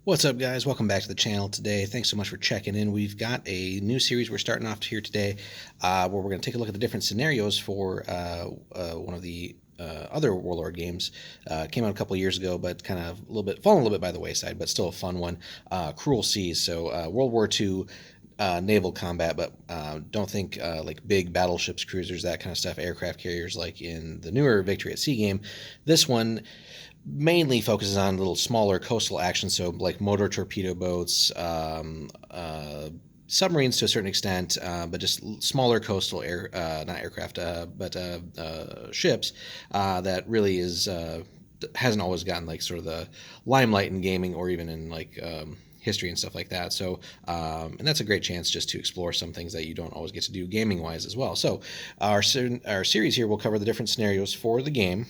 What's up, guys? Welcome back to the channel today. Thanks so much for checking in. We've got a new series we're starting off here today where we're going to take a look at the different scenarios for one of the other Warlord games. Came out a couple years ago, but kind of fallen a little bit by the wayside, but still a fun one. Cruel Seas. So World War II naval combat, but don't think like big battleships, cruisers, that kind of stuff, aircraft carriers like in the newer Victory at Sea game. This one mainly focuses on little smaller coastal action, so like motor torpedo boats, submarines to a certain extent, but just smaller coastal not aircraft, but ships that really hasn't always gotten like sort of the limelight in gaming or even in like history and stuff like that. So, and that's a great chance just to explore some things that you don't always get to do gaming wise as well. So our series here will cover the different scenarios for the game,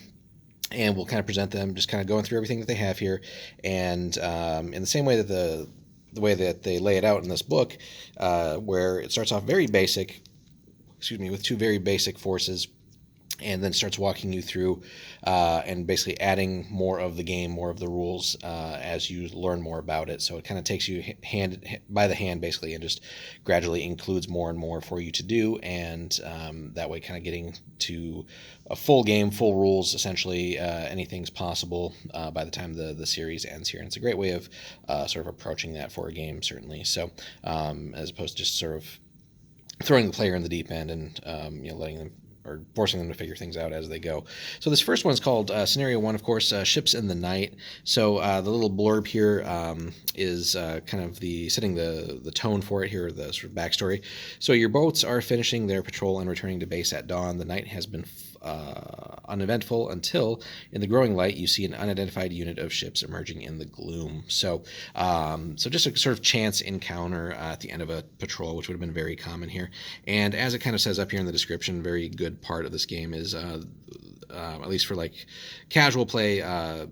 and we'll kind of present them, just kind of going through everything that they have here. And in the same way that the way that they lay it out in this book, where it starts off very basic, with two very basic forces, and then starts walking you through and basically adding more of the game, more of the rules as you learn more about it. So it kind of takes you hand by the hand, basically, and just gradually includes more and more for you to do. And that way kind of getting to a full game, full rules, essentially. Anything's possible by the time the series ends here. And it's a great way of sort of approaching that for a game, certainly. So as opposed to just sort of throwing the player in the deep end and letting them, or forcing them to figure things out as they go. So this first one's called Scenario 1, of course, Ships in the Night. So the little blurb here is kind of setting the tone for it here, the sort of backstory. So your boats are finishing their patrol and returning to base at dawn. The night has been uneventful until, in the growing light, you see an unidentified unit of ships emerging in the gloom. So just a sort of chance encounter at the end of a patrol, which would have been very common here. And as it kind of says up here in the description, very good part of this game is, at least for like casual play,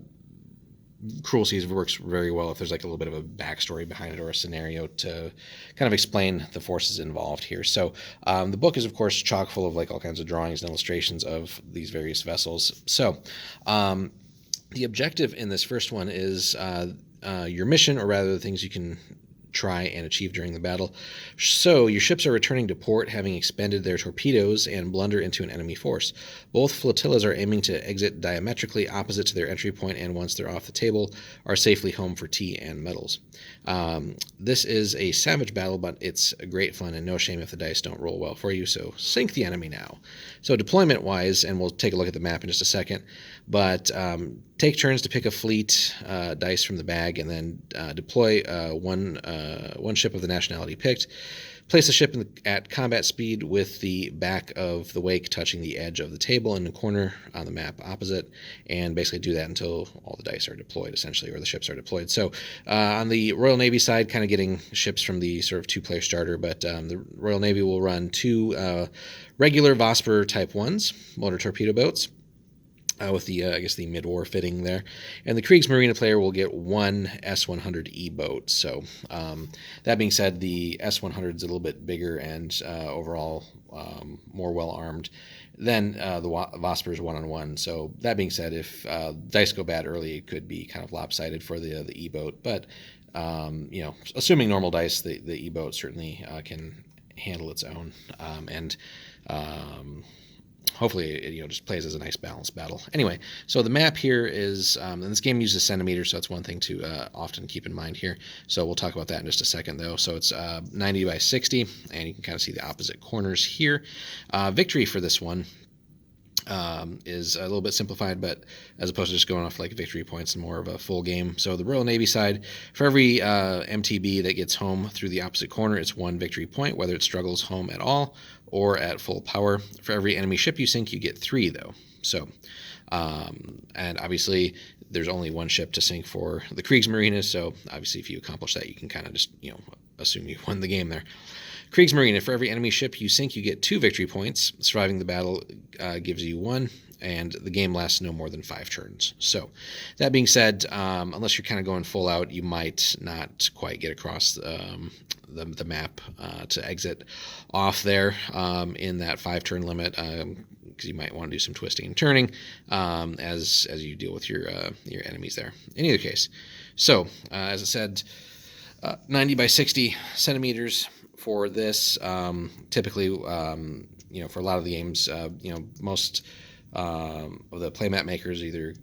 Cruel Seas works very well if there's like a little bit of a backstory behind it or a scenario to kind of explain the forces involved here. So the book is, of course, chock full of like all kinds of drawings and illustrations of these various vessels. So the objective in this first one is your mission, or rather the things you can try and achieve during the battle. So your ships are returning to port, having expended their torpedoes and blunder into an enemy force. Both flotillas are aiming to exit diametrically opposite to their entry point, and once they're off the table, are safely home for tea and medals. This is a savage battle, but it's great fun and no shame if the dice don't roll well for you, so sink the enemy now. So deployment-wise, and we'll take a look at the map in just a second, but take turns to pick a fleet dice from the bag, and then deploy one ship of the nationality picked. Place the ship at combat speed with the back of the wake touching the edge of the table in the corner on the map opposite, and basically do that until all the dice are deployed, essentially, or the ships are deployed. So on the Royal Navy side, kind of getting ships from the sort of two-player starter, but the Royal Navy will run two regular Vosper Type 1s, motor torpedo boats, with the, I guess, the mid-war fitting there. And the Kriegsmarine player will get one S-100E boat. So that being said, the S-100 is a little bit bigger and overall more well-armed than the Vosper's one-on-one. So that being said, if dice go bad early, it could be kind of lopsided for the E-boat. But, assuming normal dice, the E-boat certainly can handle its own. Hopefully it just plays as a nice balanced battle. Anyway, so the map here is, and this game uses centimeters, so that's one thing to often keep in mind here. So we'll talk about that in just a second, though. So it's 90 by 60, and you can kind of see the opposite corners here. Victory for this one is a little bit simplified, but as opposed to just going off like victory points and more of a full game. So the Royal Navy side, for every MTB that gets home through the opposite corner, it's one victory point, whether it struggles home at all or at full power. For every enemy ship you sink, you get 3, though. So, and obviously there's only one ship to sink for the Kriegsmarine, so obviously if you accomplish that, you can kind of just, assume you won the game there. Kriegsmarine, for every enemy ship you sink, you get 2 victory points. Surviving the battle gives you 1, and the game lasts no more than 5 turns. So, that being said, unless you're kind of going full out, you might not quite get across the map to exit off there in that 5-turn limit, because you might want to do some twisting and turning as you deal with your enemies there. In either case, So, as I said, 90 by 60 centimeters for this. Typically, for a lot of the games, most of the playmat makers either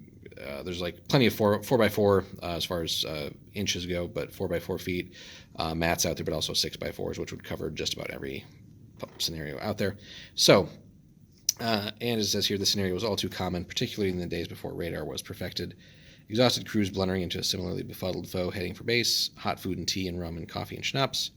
there's like plenty of four by four as far as inches go, but 4x4 feet mats out there, but also 6x4s, which would cover just about every scenario out there. So, and as it says here, the scenario was all too common, particularly in the days before radar was perfected. Exhausted crews blundering into a similarly befuddled foe heading for base, hot food and tea and rum and coffee and schnapps.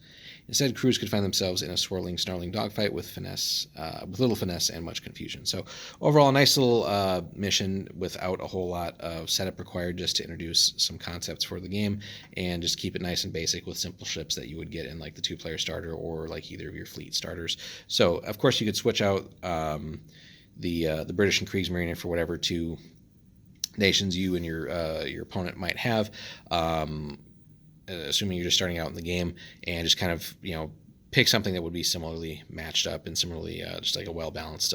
Instead, crews could find themselves in a swirling, snarling dogfight with little finesse and much confusion. So, overall, a nice little mission without a whole lot of setup required, just to introduce some concepts for the game and just keep it nice and basic with simple ships that you would get in like the 2-player starter or like either of your fleet starters. So, of course, you could switch out the British and Kriegsmarine for whatever two nations you and your opponent might have, assuming you're just starting out in the game, and just kind of pick something that would be similarly matched up and similarly just like a well balanced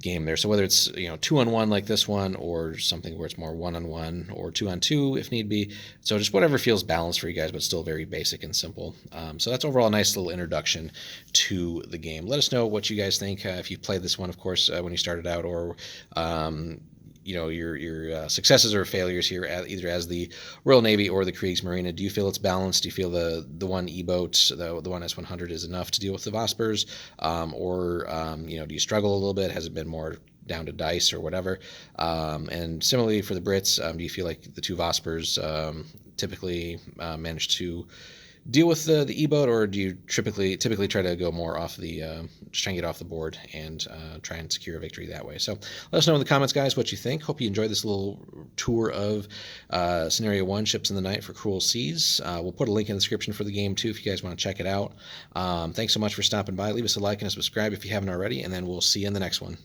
game there. So whether it's 2-on-1 like this one, or something where it's more 1-on-1 or 2-on-2 if need be. So just whatever feels balanced for you guys, but still very basic and simple. So that's overall a nice little introduction to the game. Let us know what you guys think if you've played this one, of course, when you started out, or your successes or failures here, either as the Royal Navy or the Kriegsmarine. Do you feel it's balanced? Do you feel the one E-boat, the one S-100, is enough to deal with the Vospers, or do you struggle a little bit? Has it been more down to dice or whatever? And similarly for the Brits, do you feel like the two Vospers typically manage to deal with the E-boat, or do you typically try to go more off the just try and get off the board and try and secure a victory that way? So let us know in the comments, guys, what you think. Hope you enjoyed this little tour of Scenario 1, Ships in the Night for Cruel Seas. We'll put a link in the description for the game too if you guys want to check it out. Thanks so much for stopping by. Leave us a like and a subscribe if you haven't already, and then we'll see you in the next one.